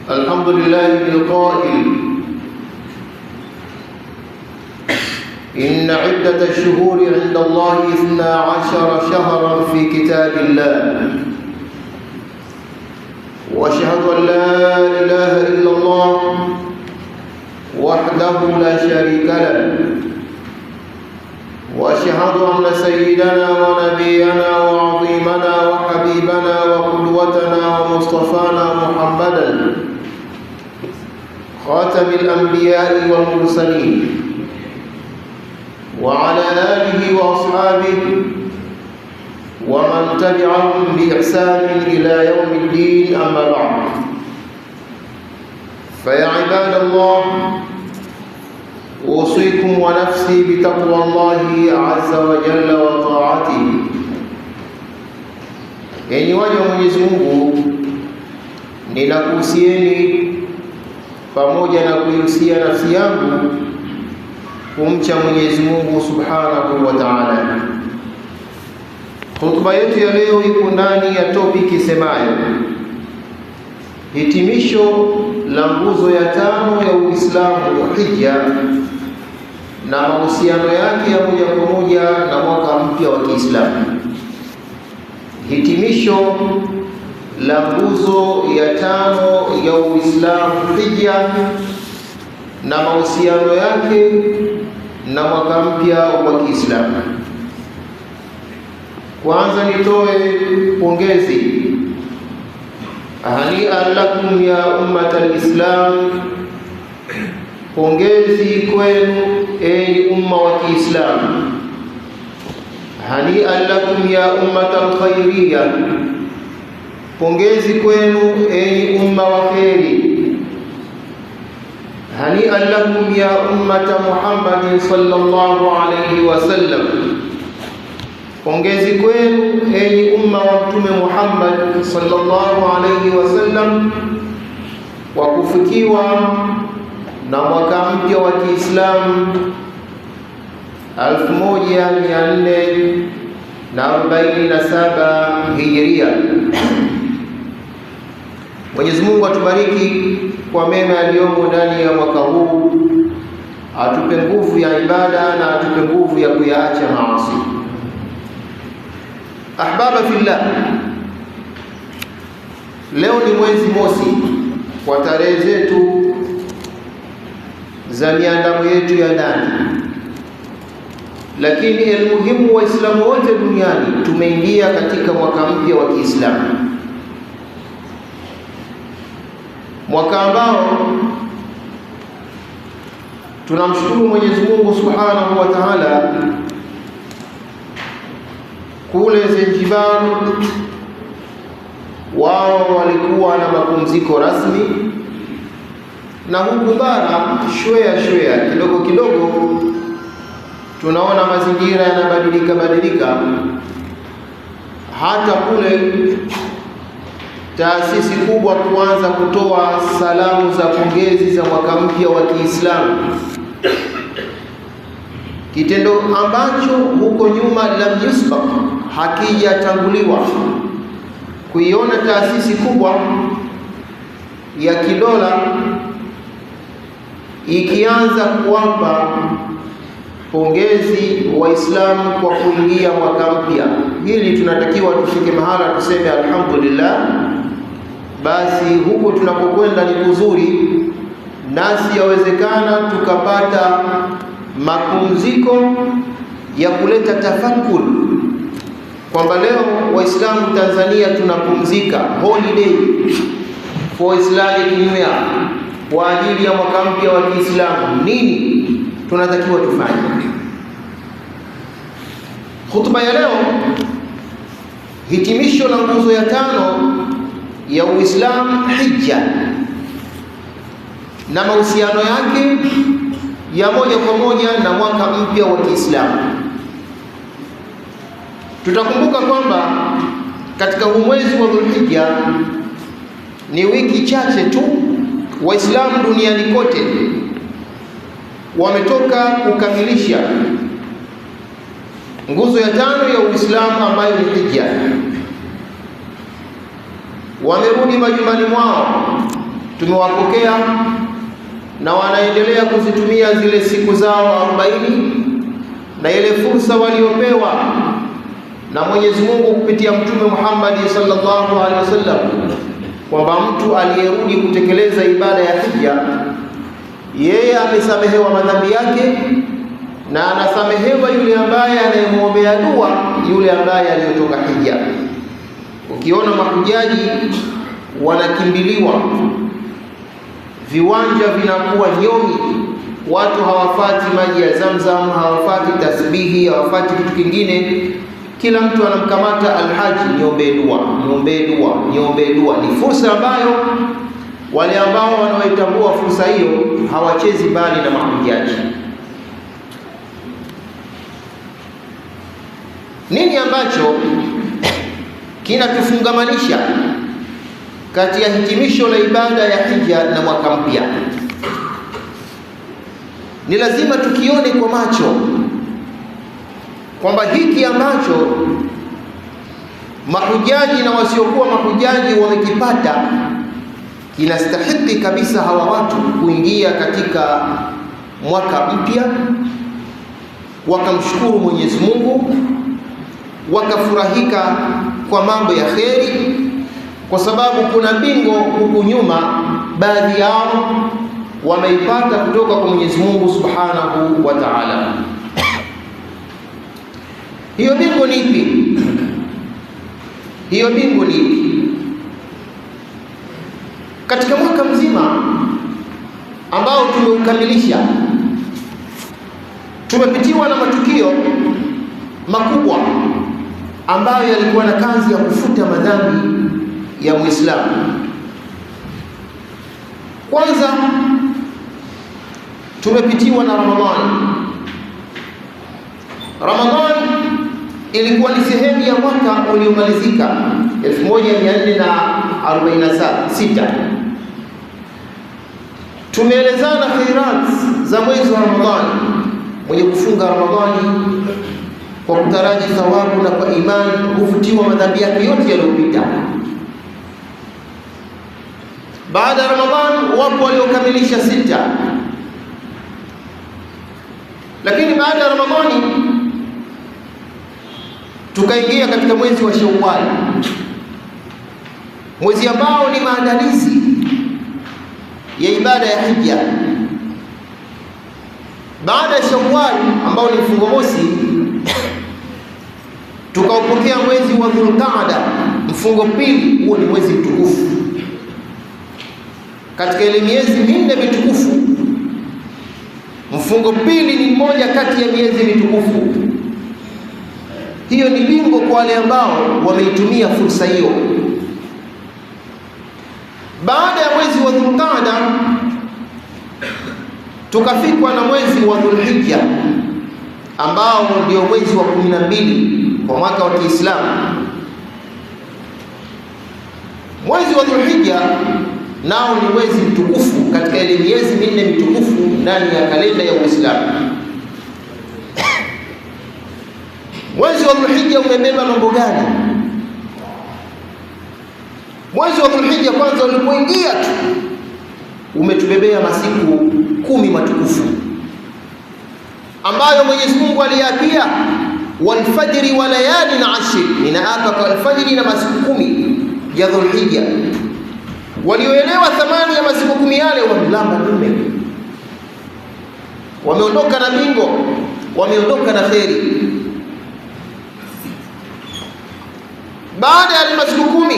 الحمد لله القائل إن عدة الشهور عند الله 12 شهرا في كتاب الله وأشهد أن لا إله إلا الله وحده لا شريك له وأشهد أن سيدنا ونبينا وعظيمنا وحبيبنا وقدوتنا ومصطفانا محمدا خاتم الأنبياء والمرسلين وعلى آله وأصحابه ومن تبعهم بإحسان إلى يوم الدين، أما بعد. فيا عباد الله، أوصيكم ونفسي بتقوى الله عز وجل وطاعته. Enyi waja wa Mwenyezi Mungu, ninakuhusieni pamoja na kuihusia nafsi yangu kumcha Mwenyezi Mungu Subhanahu wa Ta'ala. Hotuba yetu ya leo iko ndani ya topic isemayo hitimisho la nguzo ya 5 ya Uislamu, hija, na mahusiano yake ya moja kwa moja na mwaka mpya wa Kiislamu. Hitimisho la nguzo ya 5 ya Uislamu, hija, na mahusiano yake na mwaka mpya wa Kiislamu. Kwanza nitoe pongezi, hani'an lakum ya ummatal Islam, pongezi kwenu enyi umma wa Kiislamu. Hani'an lakum ya ummatal khairiyya, pongezi kwenu enyi umma wa kheri. Hani'an lakum ya ummata Muhammadin sallallahu alayhi wasallam, pongezi kwenu enyi umma wa Mtume Muhammad sallallahu alayhi wasallam wa kufikiwa na mwaka mpya wa Kiislamu 1447 Hijria. Mwenyezi Mungu atubariki kwa mema yaliyomo ndani ya mwaka huu, atupe nguvu ya ibada na atupe nguvu ya kuyaacha maasi. Ahbaba fillah, leo ni mwezi mosi kwa tarehe zetu za miandamo yetu ya ndani, lakini almuhimu, Waislamu wote duniani tumeingia katika mwaka mpya wa Kiislamu, mwaka ambao tunamshukuru Mwenyezi Mungu Subhanahu wa Ta'ala. Kule Zanzibar wao walikuwa na mapumziko rasmi, na huku bara shwea kidogo kidogo tunaona mazingira yanabadilika. Hata kule taasisi kubwa kuanza kutoa salamu za pongezi za mwaka mpya wa Kiislamu, kitendo ambacho huko nyuma lam yusbaq, hakijatanguliwa. Kuiona taasisi kubwa ya kidola ikianza kuwapa pongezi Waislamu kwa kuingia mwaka mpya, hili tunatakiwa tufike mahala tuseme alhamdulillah. Basi huko tunapokwenda ni kuzuri, nasi yawezekana tukapata mapumziko ya kuleta tafakur, kwamba leo Waislamu Tanzania tunapumzika, holiday for Islamic New Year, kwa ajili ya mwaka mpya wa Kiislamu. Nini tunatakiwa tufanye? Hutuba ya leo, hitimisho la nguzo ya 5 ya Uislamu, hija, na mahusiano yake ya moja kwa moja na mwaka mpya wa Kiislamu. Tutakumbuka kwamba katika mwezi wa Dhulhijja ni wiki chache tu Waislamu duniani kote wametoka kukamilisha nguzo ya 5 ya Uislamu ambayo ni hija. Wamerudi majumbani mwao, tumewapokea na wanaendelea kuzitumia zile siku zao 40 na ile fursa waliopewa na Mwenyezi Mungu kupitia Mtume Muhammad sallallahu alaihi wasallam, kwamba mtu aliyerudi kutekeleza ibada ya hija, yeye amesamehewa madhambi yake na anasamehewa yule ambaye anayemwombea dua yule ambaye aliyotoka hija. Ukiona mahujaji wanakimbiliwa, viwanja vinakuwa nyomi, watu hawafati maji ya Zamzam, hawafati tasbihi, hawafati kitu kingine, kila mtu anamkamata alhaji, niombee dua, niombee dua, niombee dua. Ni fursa ambayo wale ambao wanaoitambua fursa hiyo hawachezi mbali na mahujaji. Nini ambacho kinatufungamanisha kati ya hitimisho la ibada ya hija na mwaka mpya? Ni lazima tukione kwa macho kwamba hiki ambacho mahujaji na wasiokuwa mahujaji wamekipata kinastahili kabisa hawa watu kuingia katika mwaka mpya, wakamshukuru Mwenyezi Mungu, wakafurahika kwa mambo ya kheri, kwa sababu kuna bingo huku nyuma baadhi yao wameipata kutoka kwa Mwenyezi Mungu Subhanahu wa Ta'ala. Hiyo bingo ni ipi? Hiyo bingo ni ipi? Katika mwaka mzima ambao tumeukamilisha, tumepitiwa na matukio makubwa ambayo yalikuwa na kazi ya kufuta madhambi ya Muislamu. Kwanza tumepitiwa na Ramadhani. Ramadhani ilikuwa ni sehemu ya mwaka uliomalizika 1446. Tumeelezana khairat za mwezi wa Ramadhani. Mwenye kufunga Ramadhani kwa kutaraji thawabu na kwa imani hufutiwa madhambi yake yote yaliyopita. Baada ya Ramadhani wapo waliokamilisha 6. Lakini baada ya Ramadhani tukaingia katika mwezi wa Shawwal, mwezi ambao ni maandalizi ya ibada ya hija. Baada ya Shawwal ambao ni mfungo mosi, tukaupokea mwezi wa Dhulqaada, mfungo pili. Huo ni mwezi mtukufu. Katika ile miezi minne mitukufu, mfungo pili ni mmoja kati ya miezi mitukufu. Hiyo ni bingo kwa wale ambao wameitumia fursa hiyo. Baada ya mwezi wa Dhulqaada tukafikwa na mwezi wa Dhulhijja ambao ndio mwezi wa 12 kwa mwaka wa Kiislamu. Mwezi wa Dhulhijja nao ni mwezi mtukufu katika ile miezi minne mitukufu ndani ya kalenda ya Uislamu. Mwezi wa Dhulhijja umebeba mambo gani? Mwezi wa Dhulhijja kwanza ulipoingia tu umetubebea masiku 10 matukufu ambayo Mwenyezi Mungu aliapia, wal fajri wa layalin ashir, ninaapa kwa alfajri na masiku 10 ya Dhulhijja. Walioelewa thamani ya masiku 10 yale wamelamba dume, wameondoka na bingo, wameondoka na kheri. Baada ya masiku 10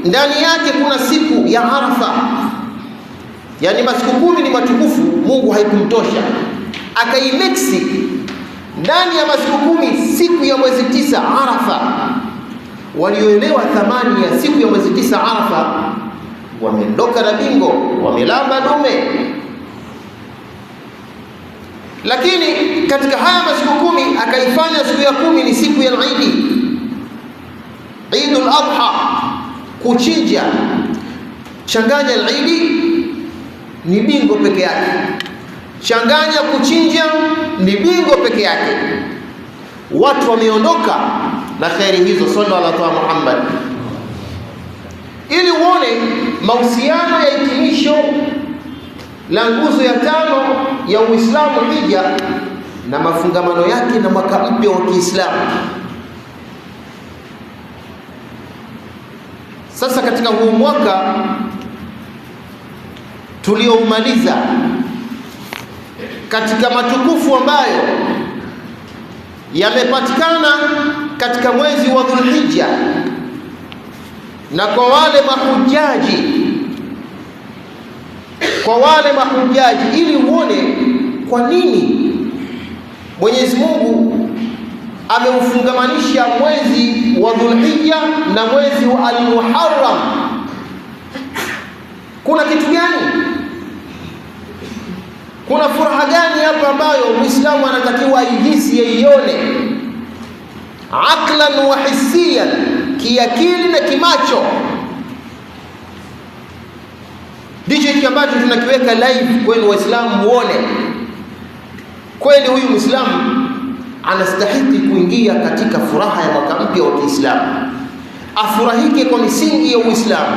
ndani yake kuna siku ya Arafa. Yani masiku 10 ni matukufu, Mungu haikumtosha akaimixi ndani ya masiku 10 siku ya mwezi 9 Arafa. Walioelewa thamani ya siku ya mwezi 9 Arafa wameondoka na bingo, wamelamba dume. Lakini katika haya masiku 10 akaifanya siku ya 10 ni siku ya Eid, Eidul Adha, kuchinja. Changanya Eid ni bingo peke yake, changanya kuchinja ni bingo peke yake. watu wameondoka na khairi hizo. Sallallahu alaihi Muhammad, ili uone mahusiano ya hitimisho la nguzo ya 5 ya Uislamu hija na mafungamano yake na mwaka mpya wa Kiislamu. Sasa katika huu mwaka tulioumaliza katika matukufu ambayo yamepatikana katika mwezi wa Dhulhijja, na kwa wale mahujaji, ili uone kwa nini Mwenyezi Mungu ameufungamanisha mwezi wa Dhulhijja na mwezi wa Al-Muharram. Kuna kitu gani? Kuna furaha gani hapa ambayo Muislamu anatakiwa aihisi, aione aqlan wa hissiyan, kiakili na kimacho? Ndicho hiki ambacho tunakiweka live kwenu Waislamu muone kweli huyu Muislamu anastahili kuingia katika furaha ya mwaka mpya wa Kiislamu. Afurahike kwa misingi ya Uislamu,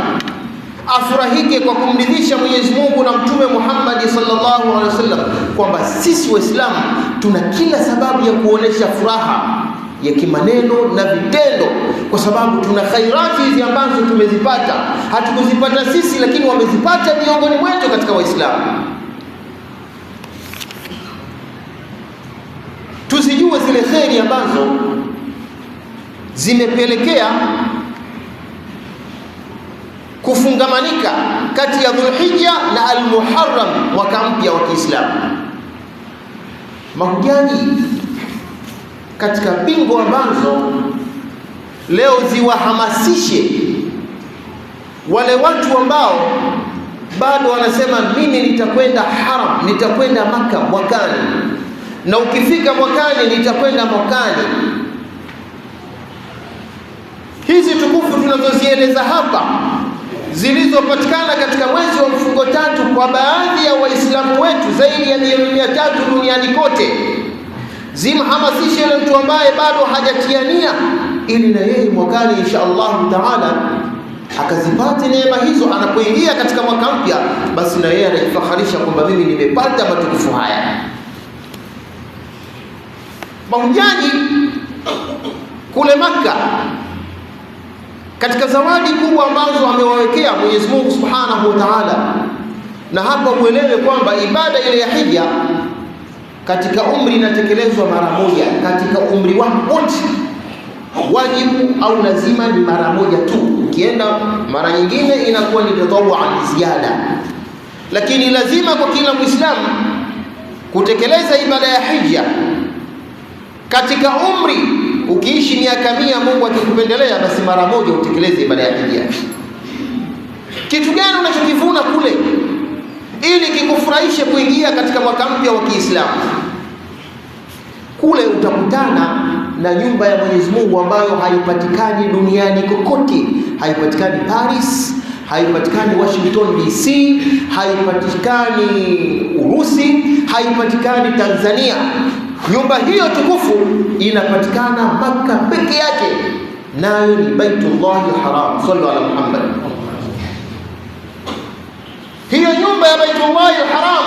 afurahike kwa kumridhisha Mwenyezi Mungu na Mtume Muhammad sallallahu alaihi wasallam, kwamba sisi Waislamu tuna kila sababu ya kuonesha furaha ya kimaneno na vitendo, kwa sababu tuna khairati hizi ambazo tumezipata. Hatukuzipata sisi, lakini wamezipata miongoni mwetu katika Waislamu. Tuzijue zile kheri ambazo zimepelekea kufungamanika kati ya Dhulhijja na Al-Muharram, mwaka mpya wa Kiislamu. Mahujaji katika bingo ambazo leo ziwahamasishe wale watu ambao bado wanasema mimi nitakwenda haram, nitakwenda Maka mwakani, na ukifika mwakani nitakwenda mwakani. Hizi tukufu tunazozieleza hapa zilizopatikana katika mwezi wa mfungo 3 kwa baadhi ya Waislamu wetu zaidi ya milioni 300 duniani kote, zimhamasishe yule mtu ambaye bado hajatiania, ili na yeye mwakani insha Allah taala akazipata neema hizo. Anapoingia katika mwaka mpya, basi na yeye anajifaharisha kwamba mimi nimepata matukufu haya. Mahujaji kule Makka, katika zawadi kubwa ambazo amewawekea Mwenyezi Mungu Subhanahu wa Ta'ala, na hapa muelewe kwamba ibada ile ya hija katika umri inatekelezwa mara moja, katika umri wako wote. Wajibu au lazima ni mara moja tu, ukienda mara nyingine inakuwa ni tatawwa ziada, lakini lazima kwa kila Muislamu kutekeleza ibada ya hija katika umri. Ukiishi miaka 100, Mungu akikupendelea, basi mara moja utekeleze ibada ya hija. Kitu gani unachokivuna kule ili kikufurahishe kuingia katika mwaka mpya wa Kiislamu? Kule utakutana na nyumba ya Mwenyezi Mungu ambayo haipatikani duniani kokote. Haipatikani Paris, haipatikani Washington DC, haipatikani Urusi, haipatikani Tanzania. Nyumba hiyo tukufu inapatikana Makka peke yake, nayo ni Baitullahil Haram. Sallu ala Muhammad. Hiyo nyumba ya Baitullahil Haram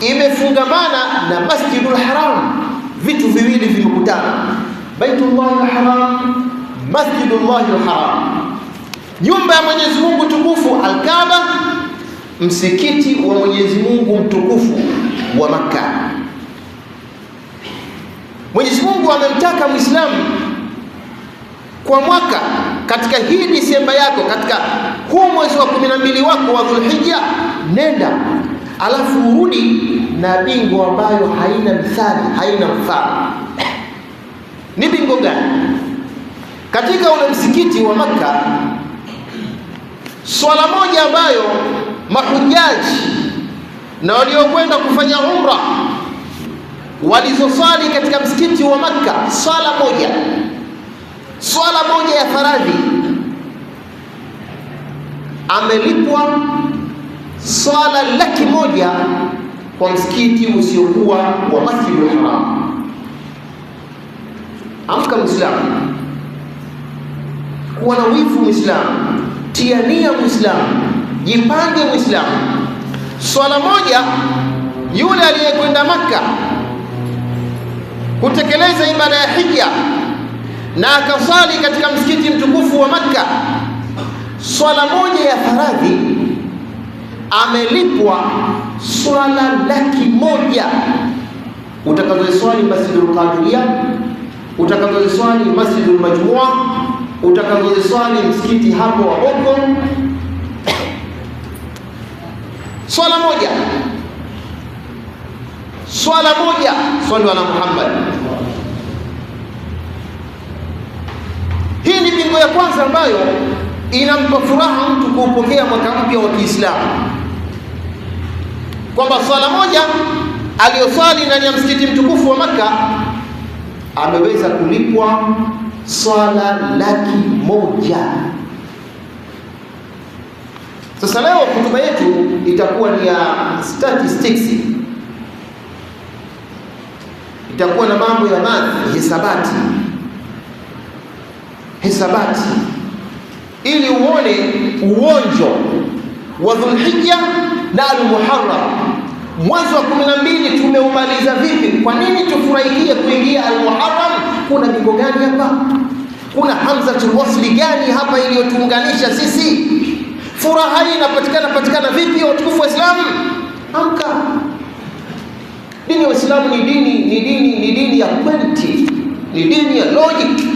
imefungamana na Masjidul Haram. Vitu viwili vimekutana, Baitullahil Haram, Masjidullahil Haram. Nyumba ya Mwenyezi Mungu tukufu Al-Kaaba, msikiti wa Mwenyezi Mungu mtukufu wa Makka. Mwenyezi Mungu amemtaka Muislamu kwa mwaka, katika hii Disemba yako, katika huu mwezi wa 12 wako wa Dhulhijja, nenda alafu urudi na bingo ambayo haina mithali, haina mfano. Ni bingo gani? Katika ule msikiti wa Makka, swala moja ambayo mahujaji na waliokwenda kufanya umra walizosali katika msikiti wa Makka, swala moja ya faradhi, amelipwa swala 100,000 kwa msikiti usiokuwa wa Masjidul Haram. Amka Muislamu, kuwa na wivu Muislamu, tiania Muislamu, jipange Muislamu. Swala moja, yule aliyekwenda Makka kutekeleza ibada ya hija na akasali katika msikiti mtukufu wa Makka, swala moja ya faradhi amelipwa swala 100,000 utakazoswali Masjidul Qadiria, utakazoswali Masjidul Majmua, utakazoswali msikiti hapo wa Boko. Swala moja, swali ala Muhammad. Hii ni bingo ya kwanza ambayo inampa furaha mtu kuupokea mwaka mpya wa Kiislamu, kwamba swala moja aliyoswali ndani ya msikiti mtukufu wa Makka ameweza kulipwa swala 100,000. Sasa leo hotuba yetu itakuwa ni ya statistics, itakuwa na mambo ya math, hesabati, ili uone uonjo wa Dhulhijja na Al-Muharram. Mwezi wa 12 tumeumaliza vipi? Kwa nini tufurahikie kuingia Al-Muharram? Kuna bingo gani hapa? Kuna hamzatul wasli gani hapa iliyotuunganisha sisi? Furaha hii inapatikana vipi watukufu wa Islamu? Amka. Dini ya Uislamu ni dini ya kweli, ni dini ya logic.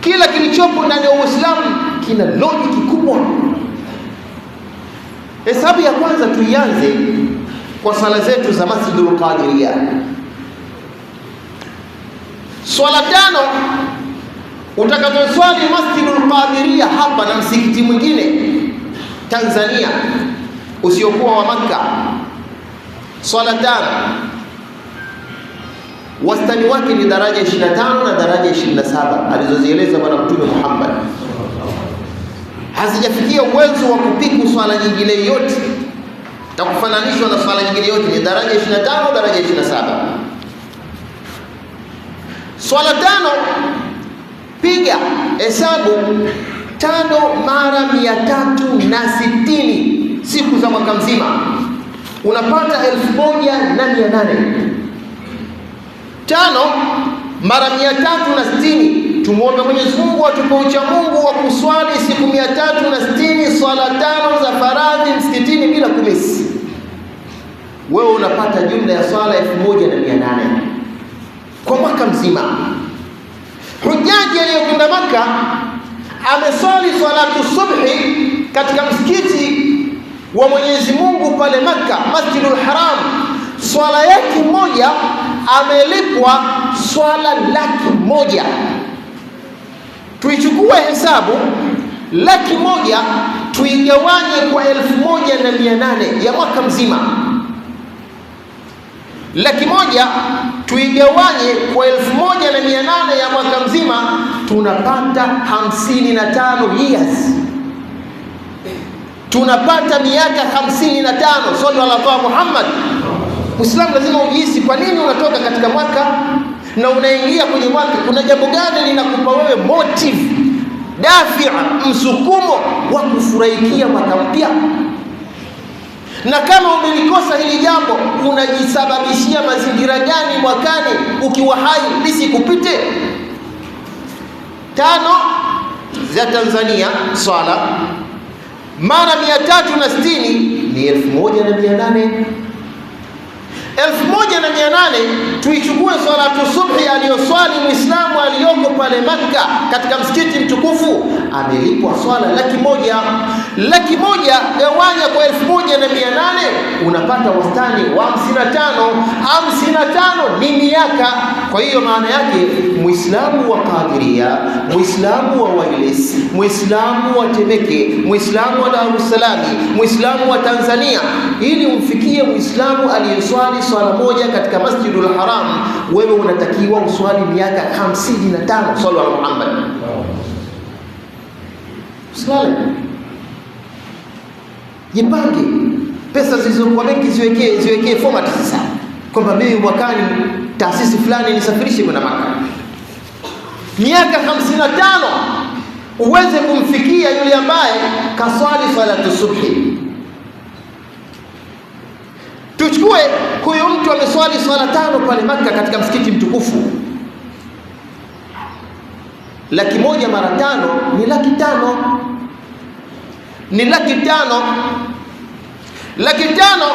Kila kilichopo ndani ya Uislamu kina logic kubwa. Hesabu ya kwanza tuianze kwa sala zetu za Masjidul Qadiria. Swala 5 utakazoswali Masjidul Qadiria hapa na msikiti mwingine Tanzania usiokuwa wa Makka, swala 5 wastani wake ni daraja 25 na daraja 27 alizozieleza Bwana Mtume Muhammad. Hazijafikia uwezo wa kupiku swala nyingine yote na kufananishwa na swala nyingine yote, ni daraja 25, daraja 27. Swala 5 piga hesabu 5 mara 360 siku za mwaka mzima, unapata 1,800. 5 mara 360, tumuombe Mwenyezi Mungu atupe ucha Mungu wa kuswali siku 360 swala 5 za faradhi msikitini bila kumisi. Wewe unapata jumla ya swala 1,800 kwa mwaka mzima. Hujaji aliyekwenda Makka ameswali salatu subhi katika msikiti wa Mwenyezi Mungu pale Makka, Masjidul Haram, swala yake moja amelipwa swala 100,000. Tuichukue hesabu 100,000 tuigawanye kwa 1,800 ya mwaka mzima. 100,000 tuigawanye kwa 1,800 ya mwaka mzima, tunapata 55 years. Tunapata miaka 55. Sallallahu ala Muhammad. Muislamu lazima ujihisi kwa nini unatoka katika mwaka na unaingia kwenye mwaka. Kuna jambo gani linakupa wewe motive, dafia, msukumo wa kufurahikia mwaka mpya? Na kama umelikosa hili jambo, unajisababishia mazingira gani mwakani ukiwa hai lisikupite? 5 za Tanzania swala mara 360 ni 1,800. 1,800 tuichukue salatu subhi aliyoswali Muislamu aliyoko pale Makka katika msikiti mtukufu, amelipwa swala 100,000. 100,000 gawanya kwa 1,800 unapata wastani wa 55. 55 ni miaka. Kwa hiyo maana yake Muislamu wa Qadiria, Muislamu wa Wailis, Muislamu wa Temeke, Muislamu wa Dar es Salaam, Muislamu wa Tanzania, ili umfikie Muislamu aliyeswali swala moja katika Masjidul Haram, wewe unatakiwa uswali miaka 55. Sallu ala Muhammad. Swali, jipange. Pesa zilizokuwa benki ziwekee format sasa, kwamba mimi mwakani taasisi fulani nisafirishe kwenda Makka. miaka 55 uweze kumfikia yule ambaye kaswali salatu subhi. Tuchukue huyo mtu ameswali swala 5 pale Makka katika msikiti mtukufu. 100,000 mara 5 ni 500,000. Ni 500,000. 500,000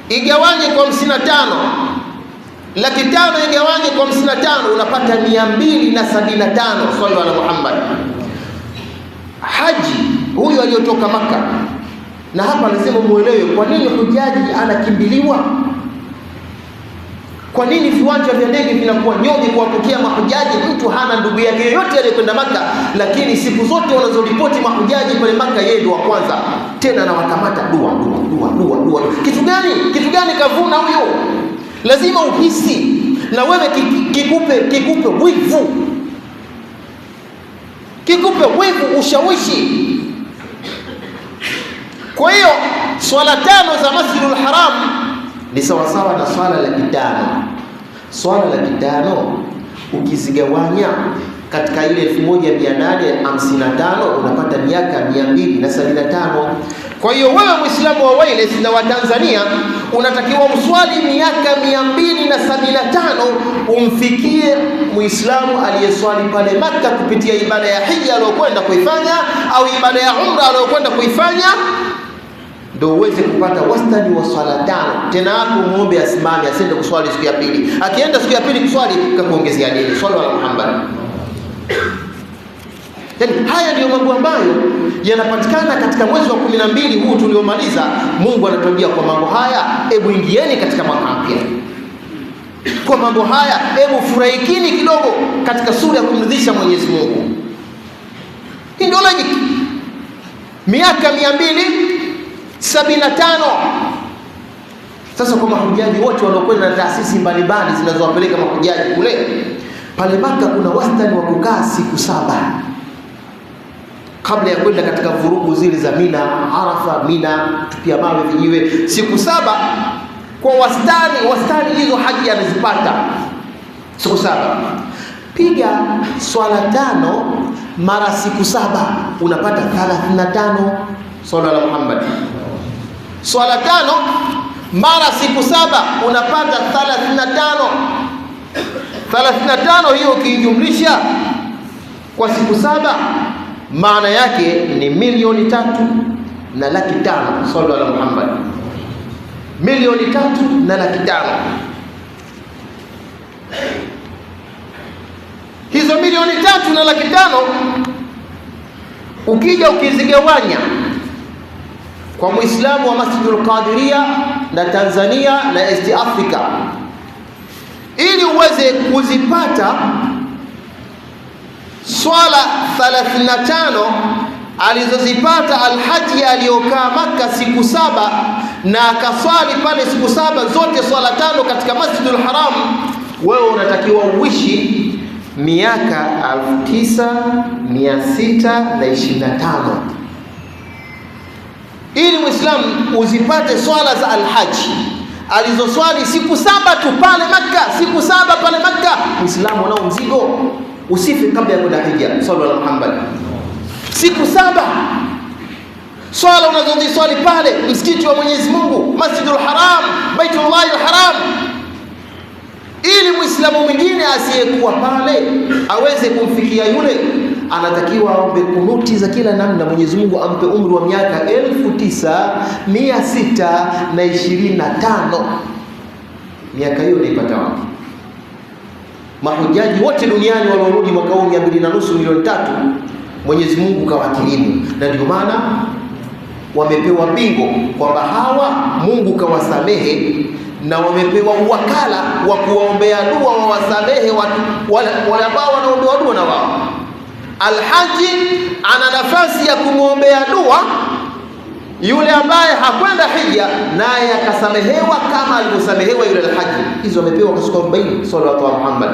igawanye kwa 55. 500,000 igawanye kwa 55 unapata 275. Swali ala Muhammad. Haji huyo aliyotoka Makka. Na hapa lazima muelewe kwa nini hujaji anakimbiliwa. Kwa nini viwanja vya ndege vinakuwa nyingi kuwapokea mahujaji? Mtu hana ndugu yake yote aliyekwenda Makka, lakini siku zote wanazoripoti mahujaji pale Makka yeye ndio wa kwanza. Tena anawakamata dua. Kitu gani kavuna huyo? Lazima uhisi na wewe kikupe wivu. Kikupe wivu ushawishi. Kwa hiyo swala 5 za Masjidul Haram ni sawasawa na swala 500,000. Swala 500 ukizigawanya katika ile 1855 unapata miaka 275. Kwa hiyo wewe Muislamu wa Wales na wa Tanzania unatakiwa uswali miaka 275 umfikie Muislamu aliyeswali pale Makka kupitia ibada ya hija aliyokwenda kuifanya au ibada ya umra aliyokwenda kuifanya, ndio uweze kupata wastani wa swala 5. Tena hapo muombe asimame asende kuswali siku ya pili. Akienda siku ya pili kuswali kakuongezea dini. Swali ala Muhammad. Yaani haya ndio mambo ambayo yanapatikana katika mwezi wa 12 huu tuliomaliza. Mungu anatuambia kwa mambo haya hebu ingieni katika mwaka mpya. Kwa mambo haya hebu furahikini kidogo katika sura ya kumridhisha Mwenyezi Mungu. Hii ndio logic. Miaka 275. Sasa kwa mahujaji wote wanaokwenda na taasisi mbalimbali zinazowapeleka mahujaji kule pale Makka, kuna wastani wa kukaa siku 7 kabla ya kwenda katika vurugu zile za Mina, Arafa, Mina, tupia mawe vijiwe. Siku 7 kwa wastani hizo haji anazipata siku 7. Piga swala 5 mara siku 7 unapata 35. Swala la Muhammad. Swala 5 mara siku 7 unapata 35. 35 hiyo ukijumlisha kwa siku 7 maana yake ni 3,305,000. Swala la Muhammad. 3,305,000. Hizo 3,305,000 ukija ukizigawanya kwa Muislamu wa Masjidul Qadiria na Tanzania na East Africa, ili uweze kuzipata swala 35 alizozipata alhaji aliyokaa Makka siku 7 na akaswali pale siku 7 zote swala 5 katika Masjidul Haram, wewe unatakiwa uishi miaka 9,625 ili Muislamu uzipate swala za alhaji alizoswali siku 7 tu pale Makka. Siku 7 pale Makka. Muislamu unao mzigo, usife kabla ya kwenda hija. Sallallahu alaihi Muhammad. Siku 7 swala unazoziswali pale msikiti wa Mwenyezi Mungu, Masjidul Haram, Baitullahil Haram, ili Muislamu mwingine asiyekuwa pale aweze kumfikia yule, anatakiwa aombe kunuti za kila namna. Mwenyezi Mungu ampe umri wa miaka 9,625. Miaka hiyo naipata wapi? Mahujaji wote duniani waliorudi mwaka huu 2.5 milioni 3, Mwenyezi Mungu kawakirimu, na ndio maana wamepewa bingo kwamba hawa Mungu kawasamehe, na wamepewa uwakala wa kuwaombea dua wawasamehe wale ambao wanaombewa dua na wao. Alhaji ana nafasi ya kumwombea dua yule ambaye hakwenda hija, naye akasamehewa kama alivyosamehewa yule alhaji. Hizo wamepewa kwa siku 40. Sallallahu alaihi Muhammad.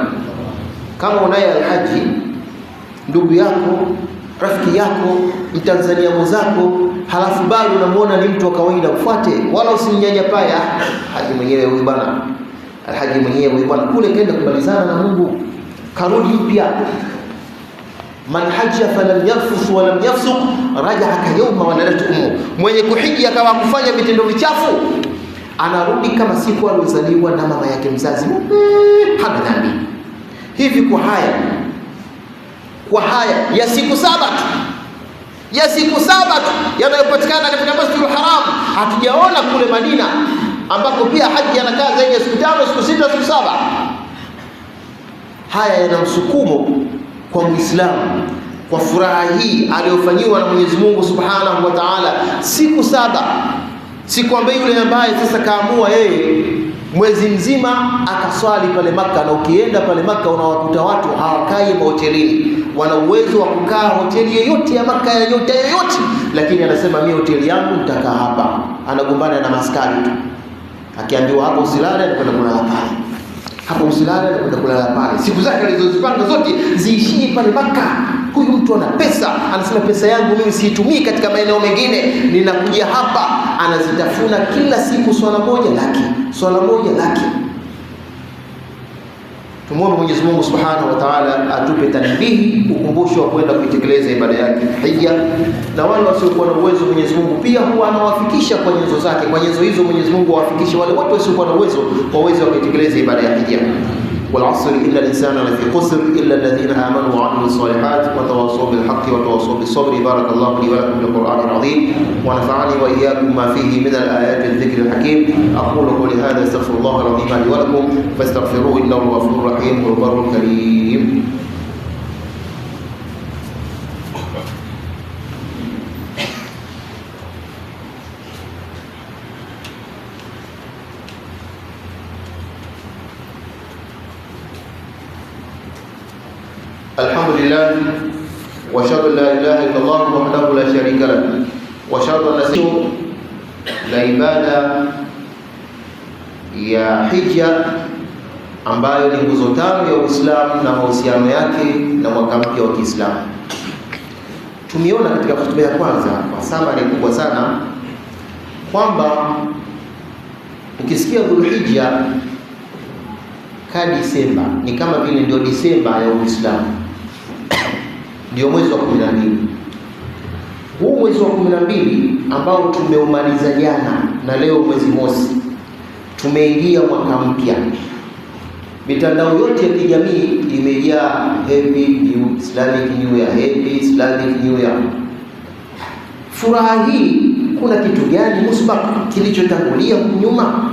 Kama unaye alhaji ndugu yako, rafiki yako, Mtanzania mwenzako, halafu bado unamuona ni mtu wa kawaida, ufuate wala usimnyanyapaya. Haji mwenyewe huyu bwana, alhaji mwenyewe huyu bwana kule kaenda kubalizana na Mungu, karudi mpya. man hajja falam yarfus wa lam yafsuq raja'a ka yawma waladatu ummu, mwenye kuhiji akawa kufanya vitendo vichafu anarudi kama siku aliyozaliwa na mama yake mzazi, hana dhambi. Hivi kwa haya ya siku 7 tu, ya siku 7 tu yanayopatikana katika Masjidul Haram, hatujaona kule Madina ambako pia haji anakaa zaidi ya siku 5, siku 6, siku 7. Haya yana msukumo kwa Muislamu, kwa furaha hii aliyofanyiwa na Mwenyezi Mungu Subhanahu wa Ta'ala, siku 7, siku ambayo yule ambaye sasa kaamua yeye mwezi mzima akaswali pale Maka. Na ukienda pale Maka unawakuta watu hawakai hotelini, wana uwezo wa kukaa hoteli yoyote ya Maka, ya nyota yoyote, lakini anasema mimi hoteli yangu nitakaa hapa. Anagombana na maskari tu, akiambiwa hapo usilale anakwenda kulala pale, hapo usilale anakwenda kulala pale. Siku zake alizozipanga zote ziishie pale Maka. Huyu mtu ana pesa, anasema pesa yangu mimi siitumii katika maeneo mengine, ninakuja hapa. Anazitafuna kila siku swala moja laki. Tumuombe Mwenyezi Mungu Subhanahu wa Ta'ala atupe tanbihi, ukumbusho wa kwenda kuitekeleza ibada yake hija. Na wale wasiokuwa na uwezo, Mwenyezi Mungu pia huwa anawafikisha kwa nyenzo zake. Kwa nyenzo hizo Mwenyezi Mungu awafikishe wale watu wasiokuwa na uwezo waweze kuitekeleza ibada ya hija. والعصر إن الإنسان لفي خسر إلا الذين آمنوا وعملوا الصالحات وتواصوا بالحق وتواصوا بالصبر. بارك الله لي ولكم بالقرآن العظيم ونفعني وإياكم ما فيه من الآيات الذكر الحكيم. أقول قولي هذا استغفر الله العظيم لي ولكم فاستغفروه إنه هو الغفور الرحيم والبر الكريم. الحمد لله واشهد ان لا اله الا الله وحده لا شريك له واشهد ان سيدنا la ibada ya hija ambayo ni nguzo 5 ya Uislamu na mahusiano yake na mwaka mpya wa Kiislamu. Tumeona katika hotuba ya kwanza kwa summary kubwa sana kwamba ukisikia Dhulhijja Disemba ni kama vile ndio Disemba ya Uislamu, ndio mwezi wa 12. Huu mwezi wa 12 ambao tumeumaliza jana na leo mwezi mosi, tumeingia mwaka mpya. Mitandao yote ya kijamii imejaa Happy New Islamic New Year, Happy Islamic New Year. Furaha hii kuna kitu gani musbaq kilichotangulia nyuma?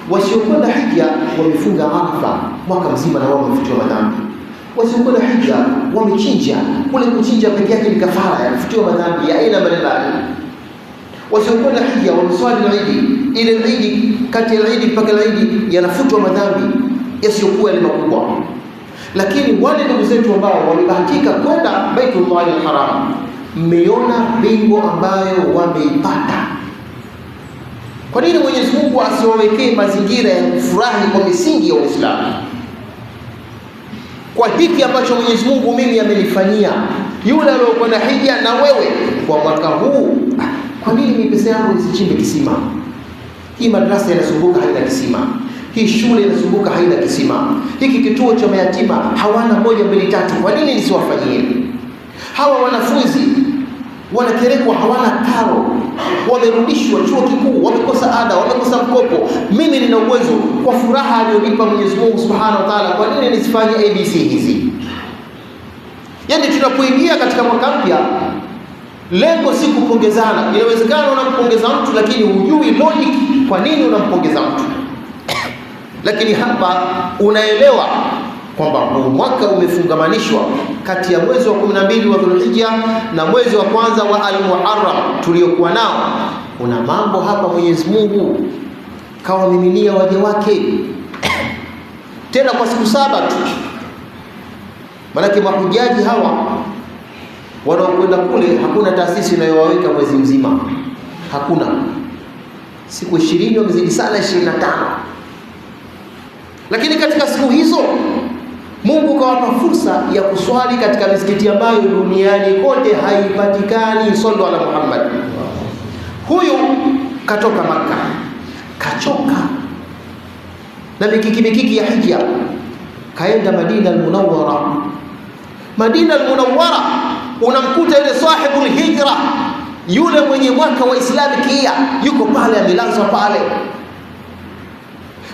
Wasiokwenda hija wamefunga Arafa mwaka mzima na wao wamefutiwa madhambi. Wasiokwenda hija wamechinja, kule kuchinja pekee yake ni kafara ya kufutiwa madhambi ya aina mbalimbali. Wasiokwenda hija wameswali Eid, ile Eid kati ya Eid mpaka Eid yanafutwa madhambi yasiyokuwa ni makubwa. Lakini wale ndugu zetu ambao walibahatika kwenda Baitullahil Haram, mmeona bingo ambayo wameipata. Kwa nini Mwenyezi Mungu asiwawekee mazingira ya kufurahi kwa misingi ya Uislamu? Kwa hiki ambacho Mwenyezi Mungu mimi amenifanyia, yule aliyokwenda hija na wewe kwa mwaka huu, kwa nini mimi pesa yangu isichimbe kisima? Hii madrasa inasumbuka haina kisima, hii shule inasumbuka haina kisima, hiki kituo cha mayatima hawana 1, 2, 3, kwa nini nisiwafanyie? Hawa wanafunzi wanakerekwa hawana karo, wamerudishwa chuo kikuu, wamekosa ada, wamekosa mkopo. Mimi nina uwezo kwa furaha aliyonipa Mwenyezi Mungu Subhanahu wa Ta'ala, kwa nini nisifanye ABC hizi? Yaani tunapoingia katika mwaka mpya, lengo si kupongezana. Inawezekana unampongeza mtu lakini hujui logic kwa nini unampongeza mtu. Lakini hapa unaelewa kwamba mwaka umefungamanishwa kati ya mwezi wa 12 wa Dhulhijja na mwezi wa kwanza wa Al-Muharram tuliokuwa nao. Kuna mambo hapa Mwenyezi Mungu kawamiminia waja wake tena kwa siku 7 tu. Maana mahujaji hawa wanaokwenda kule, hakuna taasisi inayowaweka mwezi mzima, hakuna. Siku 20 wamezidi sana 25. Lakini katika siku hizo Mungu kawapa fursa ya kuswali katika misikiti ambayo duniani kote haipatikani. Sallu ala Muhammad. Huyu katoka Makka, kachoka na mikiki ya hija, kaenda Madina al-Munawwara, Madina al-Munawwara unamkuta yule sahibul hijra, yule mwenye mwaka wa Islamikia, yuko pale amelazwa pale.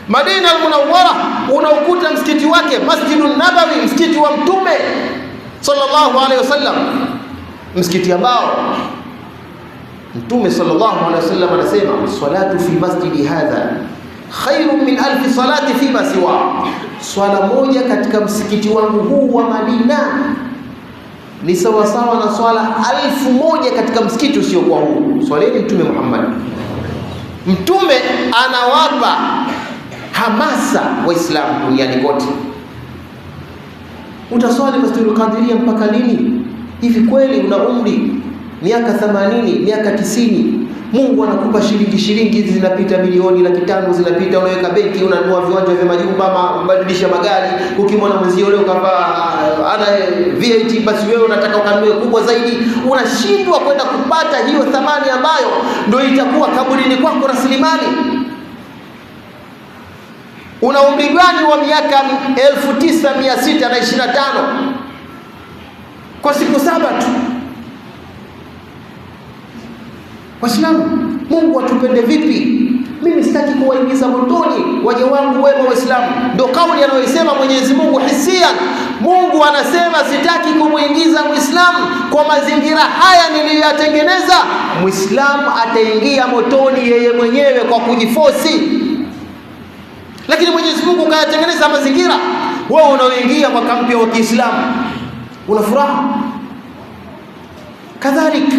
Madina al-Munawwara unakuta msikiti wake Masjidun Nabawi, msikiti wa Mtume sallallahu alaihi wasallam, msikiti ambao Mtume sallallahu alaihi wasallam anasema salatu fi masjidi hadha khairun min alfi salati fi ma siwa, swala moja katika msikiti wangu huu wa Madina ni sawa sawa na swala 1000 katika msikiti usiokuwa huu. Swaleni Mtume Muhammad. Mtume anawapa hamasa Waislamu duniani kote. Utaswali Masjidul Qadiria mpaka lini? Hivi kweli una umri miaka 80, miaka 90, Mungu anakupa shilingi hizi zinapita milioni 500 zinapita, unaweka benki, unanunua viwanja vya majumba, kubadilisha magari, ukimwona mwenzio leo kama ana VAT basi wewe unataka ukanunue kubwa zaidi, unashindwa kwenda kupata hiyo thamani ambayo ndio itakuwa kaburini kwako rasilimali. Una umri gani wa miaka 9625 kwa siku 7 tu? Waislamu, Mungu atupende vipi? Mimi sitaki kuwaingiza motoni waje wangu wema Waislamu. Ndio kauli anayosema Mwenyezi Mungu hisian. Mungu anasema sitaki kumuingiza Muislamu kwa mazingira haya niliyoyatengeneza. Muislamu ataingia motoni yeye mwenyewe kwa kujifosi. Lakini Mwenyezi Mungu kayatengeneza mazingira. Wewe unaoingia mwaka mpya wa Kiislamu una furaha. Kadhalika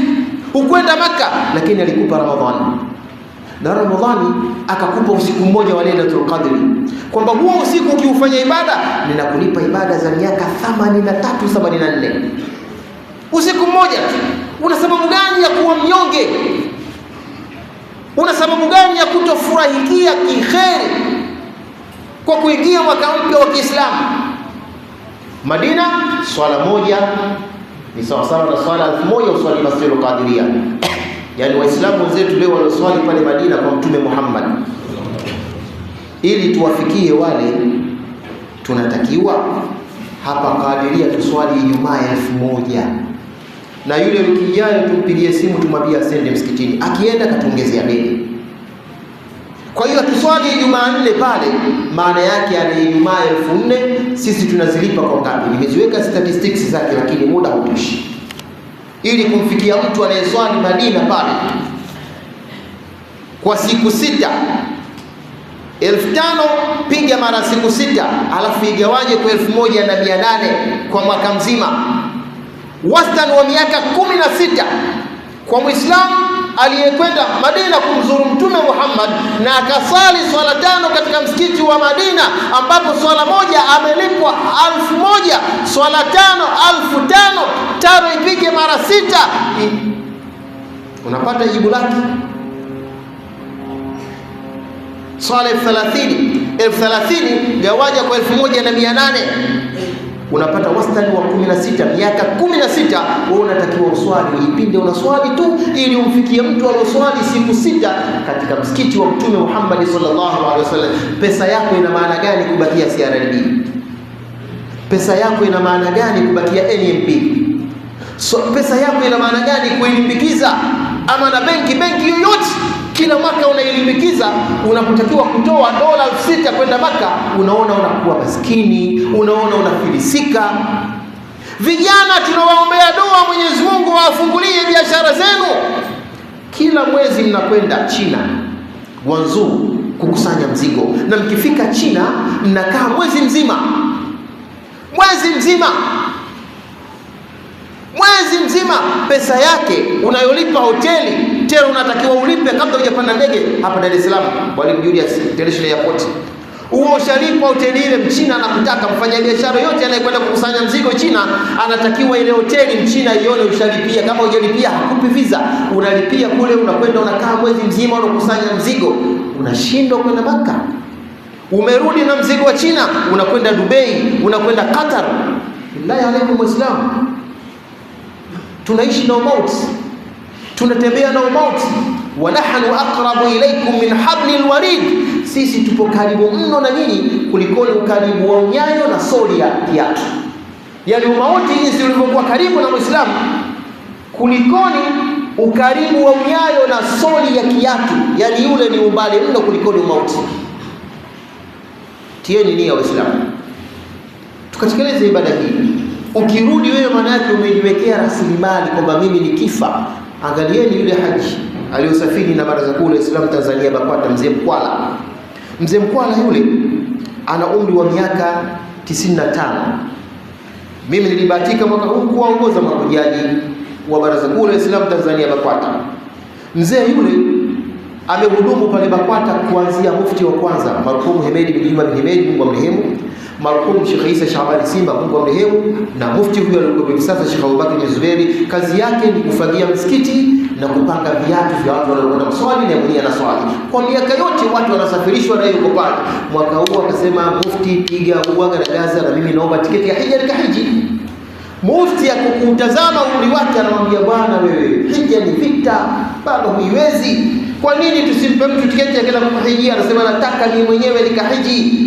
ukwenda Maka, lakini alikupa Ramadhani. Na Ramadhani akakupa usiku mmoja wa Lailatul Qadri, kwamba huo usiku ukiufanya ibada ninakulipa ibada za miaka 83-84. Usiku mmoja. Una sababu gani ya kuwa mnyonge? Una sababu gani ya kutofurahikia kiheri kwa kuingia mwaka mpya wa Kiislamu? Madina swala moja ni sawa sawa na swala 1000 uswali Masjidul Qadiria. Yani Waislamu wenzetu leo walioswali pale Madina kwa Mtume Muhammad, ili tuwafikie wale, tunatakiwa hapa Qadiria tuswali Ijumaa 1000, na yule wiki ijayo tumpigie simu tumwambie asende msikitini, akienda katuongezea deni. Kwa hiyo akiswali Ijumaa 4 pale, maana yake ana Ijumaa 4000, sisi tunazilipa kwa ngapi? Nimeziweka statistics zake, lakini muda hautoshi ili kumfikia mtu anayeswali Madina pale kwa siku 6. 1500 piga mara siku 6, alafu igawaje kwa 1800 kwa mwaka mzima, wastani wa miaka 16 kwa Muislamu aliyekwenda Madina kumzuru Mtume Muhammad na akasali swala 5 katika msikiti wa Madina, ambapo swala moja amelipwa 1000, swala 5 1500, 5 ipige mara 6, unapata jibu lake. Swala 30 gawaja kwa 1800, unapata wastani wa 16, miaka 16. Wewe unatakiwa uswali, ujipinde unaswali tu ili umfikie mtu aliyoswali siku 6 katika msikiti wa Mtume Muhammad sallallahu alaihi wasallam. Pesa yako ina maana gani kubakia CRDB? Pesa yako ina maana gani kubakia NMB? Pesa yako ina maana gani kuilimbikiza ama na benki yoyote? Kila mwaka unailimbikiza, unapotakiwa kutoa dola 6000 kwenda Maka, unaona unakuwa maskini, unaona unafilisika. Vijana tunawaombea dua Mwenyezi Mungu awafungulie biashara zenu. Kila mwezi mnakwenda China, Guangzhou kukusanya mzigo, na mkifika China mnakaa mwezi mzima. Pesa yake unayolipa hoteli tena unatakiwa ulipe kabla hujapanda ndege hapa Dar es Salaam Mwalimu Julius International Airport. Huo ushalipa hoteli ile. Mchina anakutaka, mfanyabiashara yote anayekwenda kukusanya mzigo China anatakiwa ile hoteli Mchina ione ushalipia. Kama hujalipia hakupi visa, unalipia kule, unakwenda unakaa mwezi mzima unakusanya mzigo, unashindwa kwenda Maka. Umerudi na mzigo wa China, unakwenda Dubai, unakwenda Qatar. Billahi alaikum Waislamu, tunaishi na mauti, tunatembea na mauti. Wa nahnu aqrabu ilaykum min hablil warid, sisi tupo karibu mno na nyinyi kuliko ukaribu wa unyayo na soli ya kiatu. Yani umauti jinsi ulivyokuwa karibu na Muislamu, kulikoni ukaribu wa unyayo na soli ya kiatu, yani ule ni umbali mno kulikoni umauti. Tieni nia Waislamu, tukatekeleza ibada hii. Ukirudi wewe, maana yake umejiwekea rasilimali kwamba mimi nikifa. Angalieni yule haji aliyosafiri na Baraza Kuu la Islam Tanzania BAKWATA, mzee Mkwala. Mzee Mkwala yule ana umri wa miaka 95. Mimi nilibahatika mwaka huu kuongoza mahujaji wa Baraza Kuu la Islam Tanzania BAKWATA. Mzee yule amehudumu pale BAKWATA kuanzia mufti wa kwanza marhumu Hemedi bin Juma bin Hemedi, Mungu amrehemu, marhumu Sheikh Isa Shabani Simba, Mungu amrehemu, na mufti huyo alikuwa hivi sasa Sheikh Abubakar bin Zuberi. Kazi yake ni kufagia msikiti na kupanga viatu vya watu wanaokwenda kuswali na mwenyewe anaswali. Kwa miaka yote watu wanasafirishwa na yuko pale. Mwaka huu akasema, mufti piga uwaga na gaza, na mimi naomba tiketi ya hija nikahiji. Mufti ya kukutazama umri wake anamwambia, bwana wewe, hija ni vita, bado huiwezi. Kwa nini tusimpe mtu tiketi ya kwenda kuhiji? Anasema, nataka ni mwenyewe nikahiji.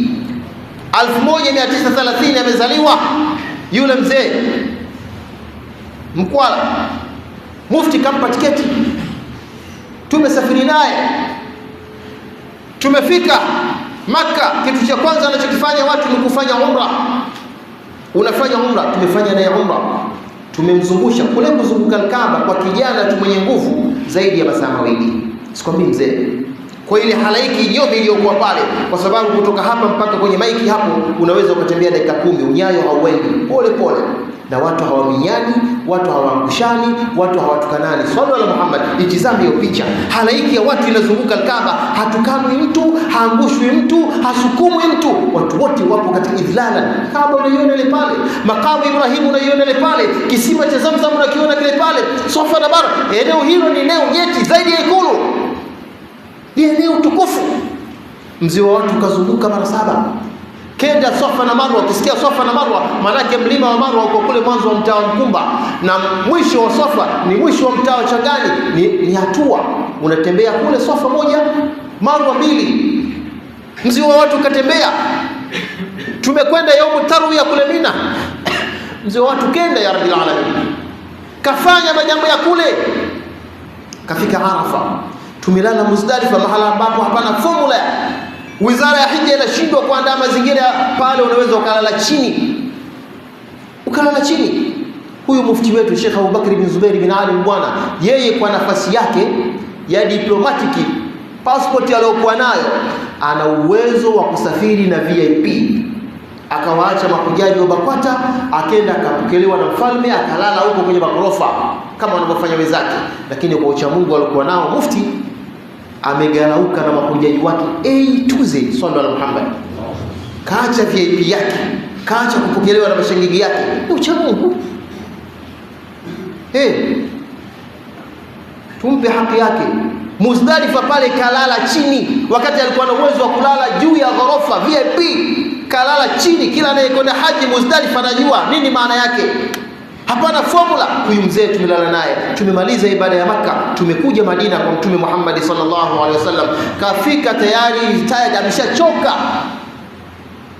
1930 amezaliwa yule mzee Mkwala. Mufti kampa tiketi, tumesafiri naye, tumefika Makka. Kitu cha kwanza anachokifanya watu ni kufanya umra. Unafanya umra, tumefanya naye umra, tumemzungusha kule. Kuzunguka Kaaba kwa kijana tu mwenye nguvu zaidi ya masaa mawili, sikwambii mzee, kwa ile halaiki nyobe iliyokuwa pale, kwa sababu kutoka hapa mpaka kwenye maiki hapo unaweza ukatembea dakika 10, unyayo hauendi, pole pole, na watu hawaminyani, watu hawaangushani, watu hawatukanani. Swalla ala Muhammad. Itizame hiyo picha, halaiki ya watu inazunguka Kaaba, hatukanwi mtu, haangushwi mtu, hasukumwi mtu, watu wote wapo katika idhlala. Kaaba unaiona ile pale, makamu Ibrahim unaiona ile pale, kisima cha Zamzam unakiona kile pale, Safa na Marwa. Eneo hilo ni eneo nyeti zaidi ya Ikulu, ni eneo tukufu. Mzee wa watu kazunguka mara 7. Kenda Safa na Marwa. Ukisikia Safa na Marwa, maana yake mlima wa Marwa uko kule mwanzo wa mtaa wa Mkumba, na mwisho wa Safa ni mwisho wa mtaa wa Changani. Ni hatua unatembea kule, Safa 1 Marwa 2. Mzee wa watu katembea. Tumekwenda yaumu tarwiya kule Mina. Mzee wa watu kenda, ya Rabbil alamin, kafanya majambo ya kule, kafika Arafa. Tumelala Muzdalifa, mahala ambapo hapana formula. Wizara ya Hija inashindwa kuandaa mazingira pale, unaweza ukalala chini, ukalala chini. Huyu mufti wetu Sheikh Abubakar bin Zubair bin Ali Mbwana, yeye kwa nafasi yake ya diplomatiki, passport aliyokuwa nayo, ana uwezo wa kusafiri na VIP. Akawaacha mahujaji wa BAKWATA, akenda akapokelewa na mfalme, akalala huko kwenye magorofa kama wanavyofanya wenzake. Lakini kwa ucha Mungu alikuwa nao mufti, amegalauka na mahujaji wake to Z. Swalla ala Muhammad. Kaacha VIP yake, kaacha kupokelewa na mashangingi yake. Ni ucha Mungu. Tumpe haki yake. Muzdalifa pale kalala chini, wakati alikuwa na uwezo wa kulala juu ya ghorofa VIP. Kalala chini. Kila anayekwenda haji Muzdalifa anajua nini maana yake. Hapana formula. Huyu mzee tumelala naye, tumemaliza ibada ya Makka, tumekuja Madina kwa Mtume Muhammad sallallahu alaihi wasallam. Kafika tayari tired, ameshachoka.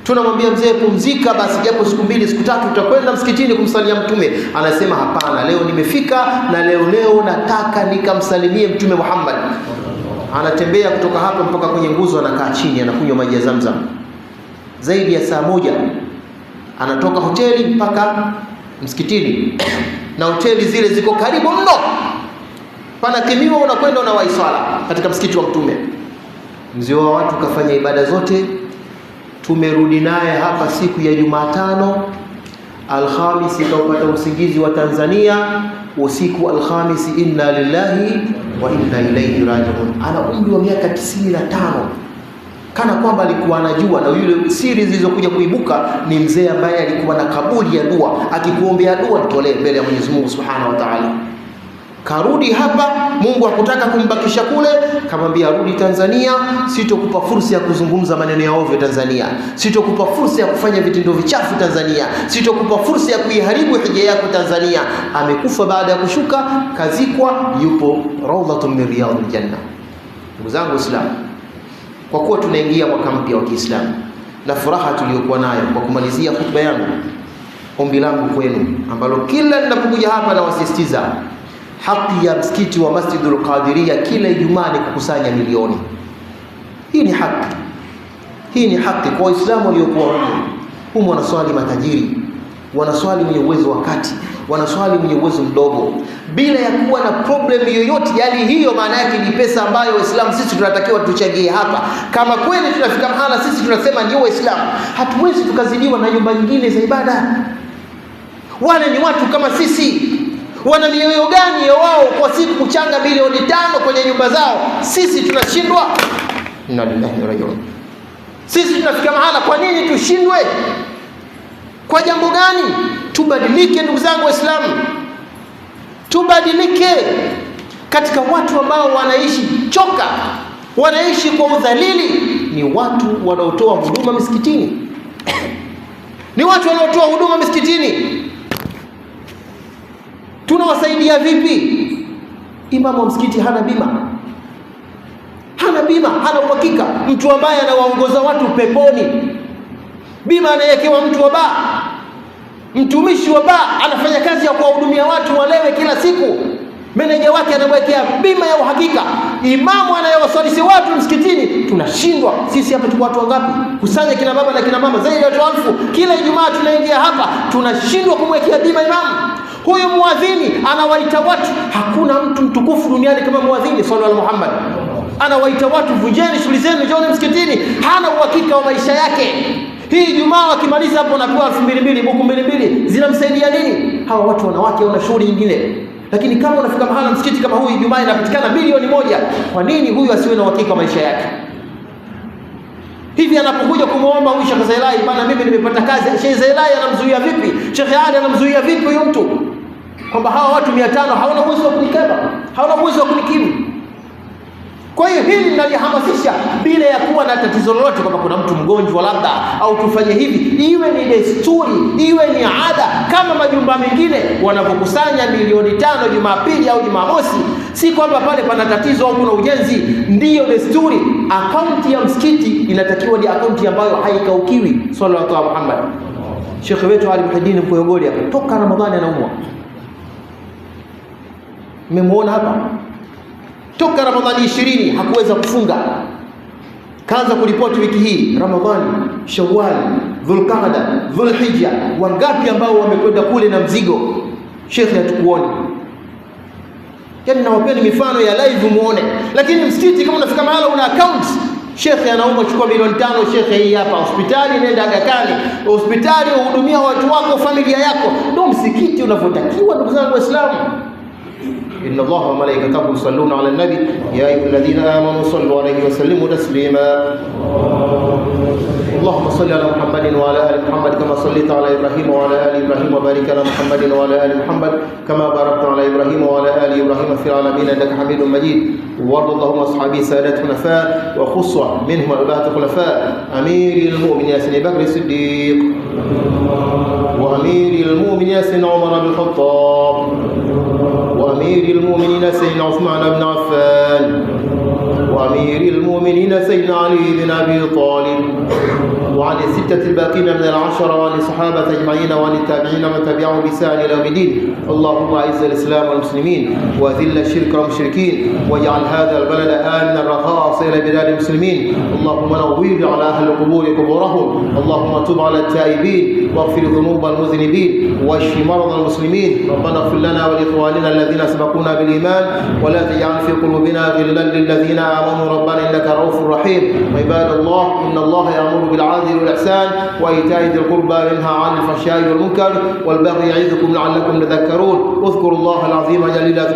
Tunamwambia mzee, pumzika basi japo siku 2 siku 3, tutakwenda msikitini kumsalia Mtume. Anasema hapana, leo nimefika na leo nataka nikamsalimie Mtume Muhammad. Anatembea kutoka hapa mpaka kwenye nguzo, anakaa chini, anakunywa maji ya Zamzam zaidi ya saa 1. Anatoka hoteli mpaka msikitini, na hoteli zile ziko karibu mno, pana kimiwa, unakwenda unawahi swala katika msikiti wa Mtume. Mzee wa watu kafanya ibada zote. Tumerudi naye hapa siku ya Jumatano. Alhamisi kaupata usingizi wa Tanzania usiku Alhamisi. Inna lillahi wa inna ilaihi rajiun. Ana umri wa miaka 95, kana kwamba alikuwa anajua. Na yule siri zilizokuja kuibuka ni mzee ambaye alikuwa na kabuli ya dua, akikuombea dua nitolee mbele ya Mwenyezi Mungu Subhanahu wa Ta'ala. Karudi hapa, Mungu hakutaka kumbakisha kule, kamwambia rudi Tanzania, sitokupa fursa ya kuzungumza maneno ya ovyo Tanzania, sitokupa fursa ya kufanya vitendo vichafu Tanzania, sitokupa fursa ya kuiharibu hija yako Tanzania. Amekufa baada ya kushuka, kazikwa, yupo rawdatun min riyadil janna. Ndugu zangu Waislamu, kwa kuwa tunaingia mwaka mpya wa Kiislamu na furaha tuliyokuwa nayo, kwa kumalizia hotuba yangu ombi langu kwenu ambalo kila ninapokuja hapa na wasisitiza, haki ya msikiti wa Masjidul Qadiria kila Ijumaa ni kukusanya milioni. Hii ni haki. Hii ni haki kwa Waislamu waliokuwa humu wanaswali matajiri, wanaswali mwenye uwezo wa kati, wanaswali mwenye uwezo mdogo, bila ya kuwa na problem yoyote. Yani hiyo maana yake ni pesa ambayo Waislamu sisi tunatakiwa tuchangie hapa. Kama kweli tunafika mahala sisi tunasema ndio Waislamu, hatuwezi tukazidiwa na nyumba nyingine za ibada. Wale ni watu kama sisi. Wana mioyo gani ya wao kwa siku kuchanga milioni 5 kwenye nyumba zao? Sisi tunashindwa. Inna lillahi wa inna ilaihi raji'un. Sisi tunafika mahala, kwa nini tushindwe? Kwa jambo gani? Tubadilike ndugu zangu Waislamu. Tubadilike katika watu ambao wanaishi choka, wanaishi kwa udhalili. Ni watu wanaotoa huduma misikitini. Ni watu wanaotoa huduma misikitini. Tunawasaidia vipi? Imamu wa msikiti hana bima. Hana bima, hana uhakika. Mtu ambaye anawaongoza watu peponi, bima anayekewa mtu wa baa. Mtumishi wa baa anafanya kazi ya kuwahudumia watu walewe kila siku, meneja wake anamwekea bima ya uhakika. Imamu anayewaswalisha watu msikitini, tunashindwa. Sisi hapa tuko watu wangapi? Kusanya kina baba na kina mama zaidi ya watu 1000 kila Ijumaa tunaingia hapa, tunashindwa kumwekea bima imamu. Huyu muadhini anawaita watu, hakuna mtu mtukufu duniani kama muadhini sallallahu alaihi Muhammad. Anawaita watu, vunjeni shughuli zenu, njooni msikitini. Hana uhakika wa maisha yake. Hii Ijumaa akimaliza hapo anapewa 2200 buku 2200, zinamsaidia nini? Hawa watu wanawake wana shughuli nyingine. Lakini kama unafika mahala msikiti kama huu Ijumaa inapatikana milioni 1, kwa nini huyu asiwe na uhakika wa maisha yake? Hivi anapokuja kumuomba huyu Sheikh Zailai, bana mimi nimepata kazi, Sheikh Zailai anamzuia vipi? Sheikh Ali anamzuia vipi huyo mtu? Kwamba hawa watu 500 hawana uwezo wa kunikaba, hawana uwezo wa kunikimu. Kwa hiyo hili linalihamasisha bila ya kuwa na tatizo lolote, kwamba kuna mtu mgonjwa labda au tufanye hivi. Iwe ni desturi, iwe ni ada, kama majumba mengine wanapokusanya milioni 5 Jumapili au Jumamosi. Si kwamba pale pana tatizo au kuna ujenzi, ndiyo desturi. Akaunti ya msikiti inatakiwa ni akaunti ambayo haikaukiwi. Sallallahu alaihi Muhammad. Sheikh wetu Ali Muhaddin Mkoyogoli hapa toka Ramadhani anaumwa. Mmemwona hapa? Toka Ramadhani 20 hakuweza kufunga. Kaanza kuripoti wiki hii Ramadhani, Shawwal, Dhulqa'da, Dhulhijja. Wangapi ambao wamekwenda kule na mzigo? Sheikh hatukuoni. Yaani nawapeni mifano ya live muone. Lakini msikiti kama unafika mahala una account, Sheikh anaumwa, chukua milioni 5, Sheikh hii hapa. Hospitali nenda Aga Khan, hospitali uhudumia watu wako, familia yako. Ndio msikiti unavyotakiwa ndugu zangu Waislamu. إن الله وملائكته يصلون على النبي يا أيها الذين آمنوا صلوا عليه وسلموا تسليما. اللهم صل على محمد وعلى آل محمد كما صليت على إبراهيم وعلى آل إبراهيم، وبارك على محمد وعلى آل محمد كما باركت على إبراهيم وعلى آل إبراهيم في العالمين إنك حميد مجيد. وارض اللهم أصحابه سادة خلفاء وخصوة منهم 4 خلفاء: أمير المؤمنين سيدنا بكر الصديق، وأمير المؤمنين سيدنا عمر بن الخطاب، وأمير المؤمنين سيدنا عثمان بن عفان، وأمير المؤمنين سيدنا علي بن أبي طالب، وعن الستة الباقين من العشرة، وعن الصحابة أجمعين، وعن التابعين ومن تبعهم بإحسان إلى يوم الدين. اللهم أعز الإسلام والمسلمين وأذل الشرك والمشركين، واجعل هذا البلد آمنا رخاء سائر بلاد المسلمين. اللهم نوّر على أهل القبور قبورهم، اللهم تب على التائبين واغفر ذنوب المذنبين واشف مرضى المسلمين. ربنا اغفر لنا ولإخواننا الذين سبقونا بالإيمان، ولا تجعل في قلوبنا غلا للذين آمنوا ربنا إنك رؤوف رحيم. عباد الله، إن الله يأمر بالعدل والإحسان وإيتاء ذي القربى وينهى عن الفحشاء والمنكر والبغي يعظكم لعلكم تذكرون. اذكروا الله العظيم جل